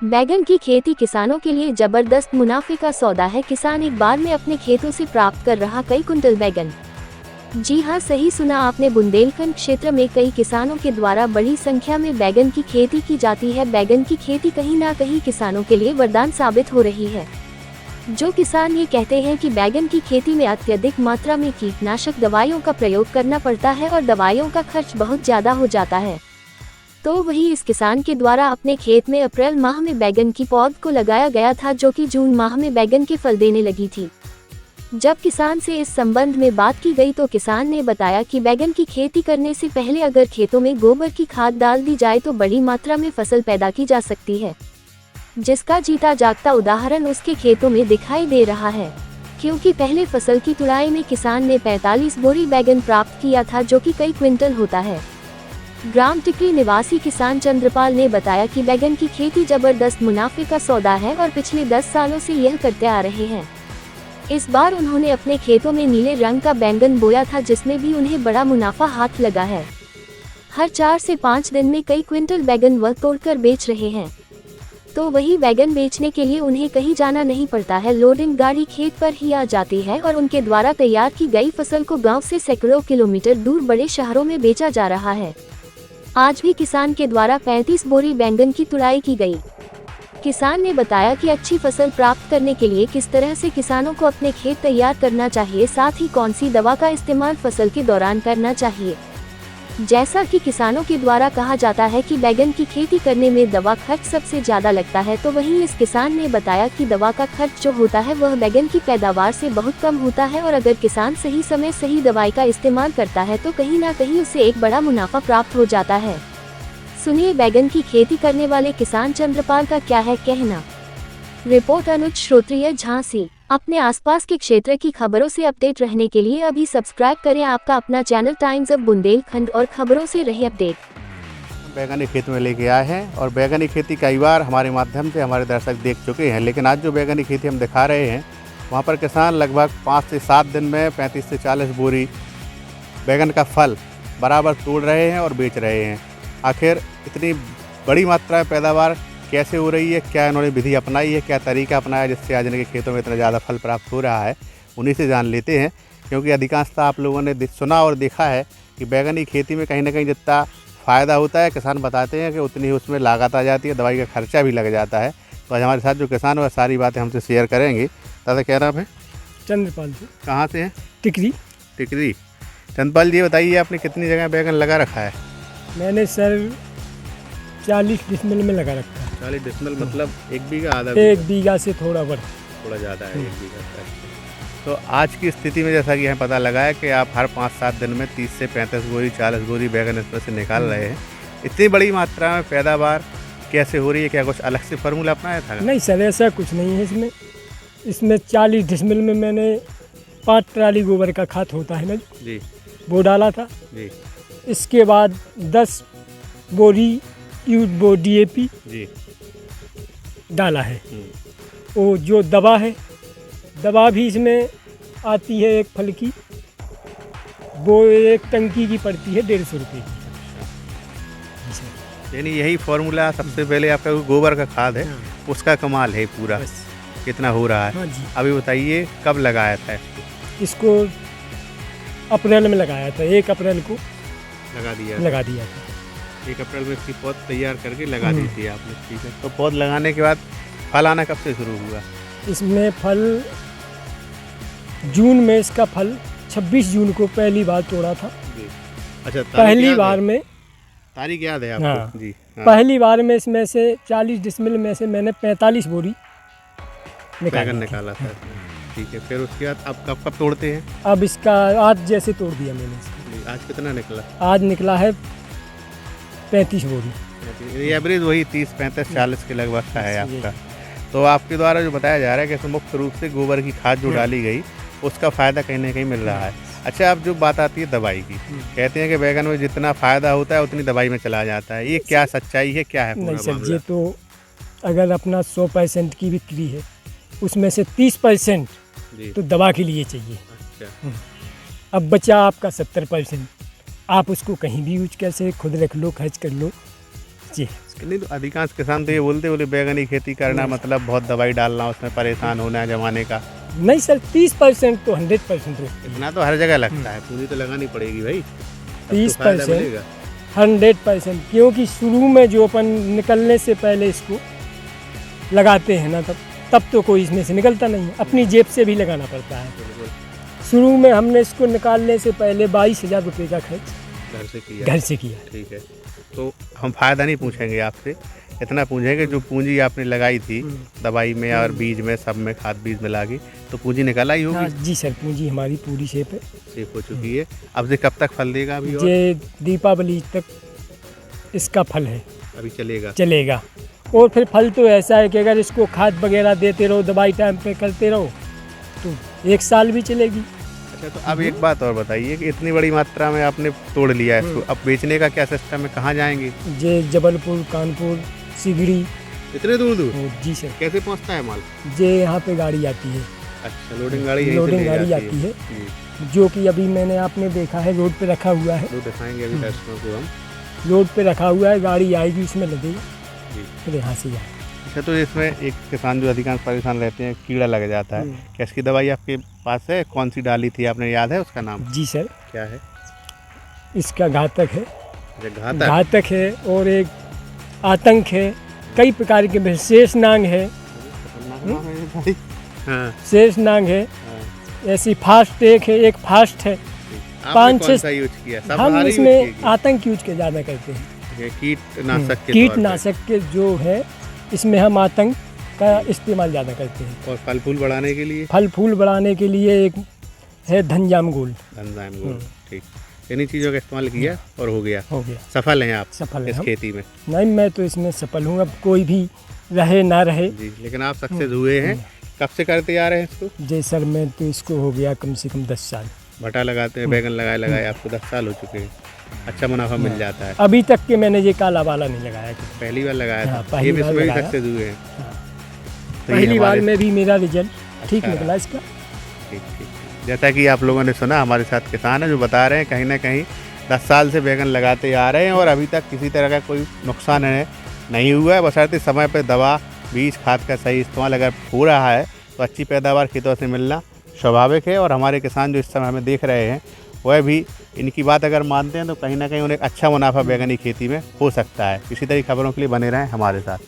बैगन की खेती किसानों के लिए जबरदस्त मुनाफे का सौदा है। किसान एक बार में अपने खेतों से प्राप्त कर रहा कई कुंटल बैगन। जी हां, सही सुना आपने। बुंदेलखंड क्षेत्र में कई किसानों के द्वारा बड़ी संख्या में बैगन की खेती की जाती है। बैगन की खेती कहीं ना कहीं किसानों के लिए वरदान साबित हो रही है। जो किसान ये कहते हैं कि बैगन की खेती में अत्यधिक मात्रा में कीटनाशक दवाइयों का प्रयोग करना पड़ता है और दवाइयों का खर्च बहुत ज्यादा हो जाता है, तो वही इस किसान के द्वारा अपने खेत में अप्रैल माह में बैगन की पौध को लगाया गया था, जो कि जून माह में बैगन के फल देने लगी थी। जब किसान से इस संबंध में बात की गई तो किसान ने बताया कि बैगन की खेती करने से पहले अगर खेतों में गोबर की खाद डाल दी जाए तो बड़ी मात्रा में फसल पैदा की जा सकती है, जिसका जीता जागता उदाहरण उसके खेतों में दिखाई दे रहा है। क्योंकि पहले फसल की तुड़ाई में किसान ने 45 बोरी बैगन प्राप्त किया था, जो कि कई क्विंटल होता है। ग्राम टिकरी निवासी किसान चंद्रपाल ने बताया कि बैगन की खेती जबरदस्त मुनाफे का सौदा है और पिछले 10 सालों से यह करते आ रहे हैं। इस बार उन्होंने अपने खेतों में नीले रंग का बैंगन बोया था, जिसमें भी उन्हें बड़ा मुनाफा हाथ लगा है। हर 4 से 5 दिन में कई क्विंटल बैगन वह तोड़कर बेच रहे हैं। तो वही बैगन बेचने के लिए उन्हें कहीं जाना नहीं पड़ता है। लोडिंग गाड़ी खेत पर ही आ जाती है और उनके द्वारा तैयार की गई फसल को गाँव से सैकड़ों किलोमीटर दूर बड़े शहरों में बेचा जा रहा है। आज भी किसान के द्वारा 35 बोरी बैंगन की तुड़ाई की गई। किसान ने बताया कि अच्छी फसल प्राप्त करने के लिए किस तरह से किसानों को अपने खेत तैयार करना चाहिए, साथ ही कौन सी दवा का इस्तेमाल फसल के दौरान करना चाहिए। जैसा कि किसानों के द्वारा कहा जाता है कि बैगन की खेती करने में दवा खर्च सबसे ज्यादा लगता है, तो वहीं इस किसान ने बताया कि दवा का खर्च जो होता है वह बैगन की पैदावार से बहुत कम होता है और अगर किसान सही समय सही दवाई का इस्तेमाल करता है तो कहीं ना कहीं उसे एक बड़ा मुनाफा प्राप्त हो जाता है। सुनिए बैगन की खेती करने वाले किसान चंद्रपाल का क्या है कहना। रिपोर्ट अनुज श्रोत्रिय, झांसी। अपने आसपास के क्षेत्र की खबरों से अपडेट रहने के लिए अभी सब्सक्राइब करें आपका अपना चैनल टाइम्स ऑफ बुंदेलखंड और खबरों से रहे अपडेट। बैगनी खेती में लेके आए हैं और बैगनी खेती कई बार हमारे माध्यम से हमारे दर्शक देख चुके हैं, लेकिन आज जो बैगनी खेती हम दिखा रहे हैं वहाँ पर किसान लगभग 5 से 7 दिन में 35 से 40 बोरी बैगन का फल बराबर तोड़ रहे हैं और बेच रहे हैं। आखिर इतनी बड़ी मात्रा में पैदावार कैसे हो रही है, क्या इन्होंने विधि अपनाई है, क्या तरीका अपनाया जिससे आज इनके खेतों में इतना ज़्यादा फल प्राप्त हो रहा है, उन्हीं से जान लेते हैं। क्योंकि अधिकांशतः आप लोगों ने सुना और देखा है कि बैगनी खेती में कहीं ना कहीं जितना फ़ायदा होता है किसान बताते हैं कि उतनी ही उसमें लागत आ जाती है, दवाई का खर्चा भी लग जाता है। तो आज हमारे साथ जो किसान वह सारी बातें हमसे शेयर करेंगे। दादा क्या नाम है? चंद्रपाल जी। कहाँ से हैं? टिकरी। टिकरी। चंद्रपाल जी बताइए, आपने कितनी जगह बैगन लगा रखा है? मैंने सर 40 डिसमिल में लगा रखा है। 40 डिसमिल मतलब 1 बीघा? आधा 1 बीघा से थोड़ा ज़्यादा है 1 बीघा का। तो आज की स्थिति में जैसा कि हमें पता लगा है कि आप हर 5-7 दिन में 30 से 35 बोरी 40 बोरी बैगन इसमें से निकाल रहे हैं। इतनी बड़ी मात्रा में पैदावार कैसे हो रही है? क्या कुछ अलग से फार्मूला अपनाया था? नहीं सर, ऐसा कुछ नहीं है इसमें 40 डिसमिल में मैंने 5 ट्राली गोबर का खाद होता है ना जी, वो डाला था जी। इसके बाद 10 बोरी DAP जी डाला है। वो जो दवा है, दवा भी इसमें आती है एक फल की, वो एक टंकी की पड़ती है 150 रुपये की। यानी यही फार्मूला सबसे पहले आपका गोबर का खाद है, उसका कमाल है पूरा कितना हो रहा है। हाँ जी। अभी बताइए कब लगाया था इसको? अप्रैल में लगाया था, 1 अप्रैल को लगा दिया था। 1 अप्रैल में इसकी पौध तैयार करके लगा दी थी आपने, ठीक है। तो पौध लगाने के बाद फल आना कब से शुरू हुआ? इसमें फल जून में, इसका फल 26 जून को पहली बार तोड़ा था जी। अच्छा, पहली बार में तारीख याद है आपको? हाँ। जी हाँ। पहली बार में इसमें से 40 डिसमिल में से मैंने 45 बोरी बैगन निकाला था, ठीक है। फिर उसके बाद अब कब तोड़ते हैं? अब इसका आज जैसे तोड़ दिया मैंने इसका। आज कितना निकला? आज निकला है 35 बोरी। एवरेज वही 30-35-40 के लगभग का है आपका। तो आपके द्वारा जो बताया जा रहा है कि मुख्य रूप से गोबर की खाद जो डाली गई उसका फ़ायदा कहीं ना कहीं मिल रहा है। अच्छा, अब जो बात आती है दवाई की, कहते हैं कि बैगन में जितना फ़ायदा होता है उतनी दवाई में चला जाता है, ये क्या सच्चाई है, क्या है? नहीं सर, ये तो अगर अपना 100% की बिक्री है उसमें से 30% तो दवा के लिए चाहिए। अच्छा। अब बचा आपका 70%, आप उसको कहीं भी यूज कैसे खुद रख लो, खर्च कर लो, जी नहीं तो अधिकांश किसान तो ये बोले बैगन की खेती करना मतलब बहुत दवाई डालना, उसमें परेशान होना है जमाने का। नहीं सर, 30% तो 100% रहती है। इतना तो हर जगह लगता है, पूंजी तो लगानी पड़ेगी भाई, तब तो 30% फायदा मिलेगा। 100%, क्योंकि शुरू में जो अपन निकलने से पहले इसको लगाते हैं ना, तब तो कोई इसमें से निकलता नहीं है, अपनी जेब से भी लगाना पड़ता है। शुरू में हमने इसको निकालने से पहले 22,000 रुपये का खर्च घर से किया। ठीक है, तो हम फायदा नहीं पूछेंगे आपसे, इतना पूछेंगे जो पूंजी आपने लगाई थी दवाई में और बीज में, सब में खाद बीज में लगी, तो पूंजी निकल आई होगी। हाँ जी सर, पूंजी हमारी पूरी शेप हो चुकी है। अब से कब तक फल देगा अभी? और ये दीपावली तक इसका फल है, अभी चलेगा। और फिर फल तो ऐसा है कि अगर इसको खाद वगैरह देते रहो, दवाई टाइम पे करते रहो, तो 1 साल भी चलेगी। अच्छा, तो अब एक बात और बताइए कि इतनी बड़ी मात्रा में आपने तोड़ लिया है इसको, अब बेचने का क्या सिस्टम है, कहाँ जाएंगे? ये जबलपुर, कानपुर, सिगड़ी। इतने दूर दूर? जी सर। कैसे पहुँचता है माल? ये यहाँ पे गाड़ी आती है। अच्छा, लोडिंग गाड़ी आती है, जो कि अभी मैंने आपने देखा है रोड पे रखा हुआ है। तो दिखाएंगे अभी दर्शकों को हम। रोड पे रखा हुआ है, गाड़ी आएगी उसमें लगेगी, फिर यहाँ से जाए। अच्छा, तो इसमें एक किसान जो अधिकांश परेशान रहते हैं, कीड़ा लग जाता है, क्या इसकी दवाई आपके पास है? कौन सी डाली थी आपने, याद है उसका नाम? जी सर। क्या है? इसका घातक है। घातक है, और एक आतंक है, कई प्रकार के शेषनाग है। हाँ, शेषनाग है, ऐसी फास्ट एक फास्ट है। 5-6 यूज किया? हम इसमें आतंक यूज के ज़्यादा करते हैं, कीटनाशक के जो है, इसमें हम आतंक का इस्तेमाल ज़्यादा करते हैं। और फल फूल बढ़ाने के लिए? फल फूल बढ़ाने के लिए एक है धनजाम गोल्ड। ठीक, इन्हीं चीज़ों का इस्तेमाल किया और हो गया। सफल हैं आप? सफल इस खेती में? नहीं, मैं तो इसमें सफल हूँ, अब कोई भी रहे ना रहे जी, लेकिन आप सक्सेस हुए हैं। कब से करते आ रहे हैं इसको? जी सर, मैं तो इसको हो गया कम से कम 10 साल। भटा लगाते हैं, बैगन लगाए आपको 10 साल हो चुके हैं, अच्छा मुनाफा मिल जाता है। अभी तक के मैंने ये काला वाला नहीं लगाया। पहली बार लगाया था? पहली बार इसमें भी सक्सेस हुए हैं? पहली बार में भी मेरा रिजल्ट ठीक निकला इसका। ठीक। जैसा कि आप लोगों ने सुना, हमारे साथ किसान है जो बता रहे हैं कहीं ना कहीं 10 साल से बैगन लगाते आ रहे हैं और अभी तक किसी तरह का कोई नुकसान नहीं हुआ है, बशर्ते समय पर दवा बीज खाद का सही इस्तेमाल अगर हो रहा है तो अच्छी पैदावार खेतों से मिलना स्वाभाविक है। और हमारे किसान जो इस समय हमें देख रहे हैं, वह भी इनकी बात अगर मानते हैं तो कहीं ना कहीं उन्हें अच्छा मुनाफा बैगन की खेती में हो सकता है। इसी तरह की खबरों के लिए बने रहें हमारे साथ।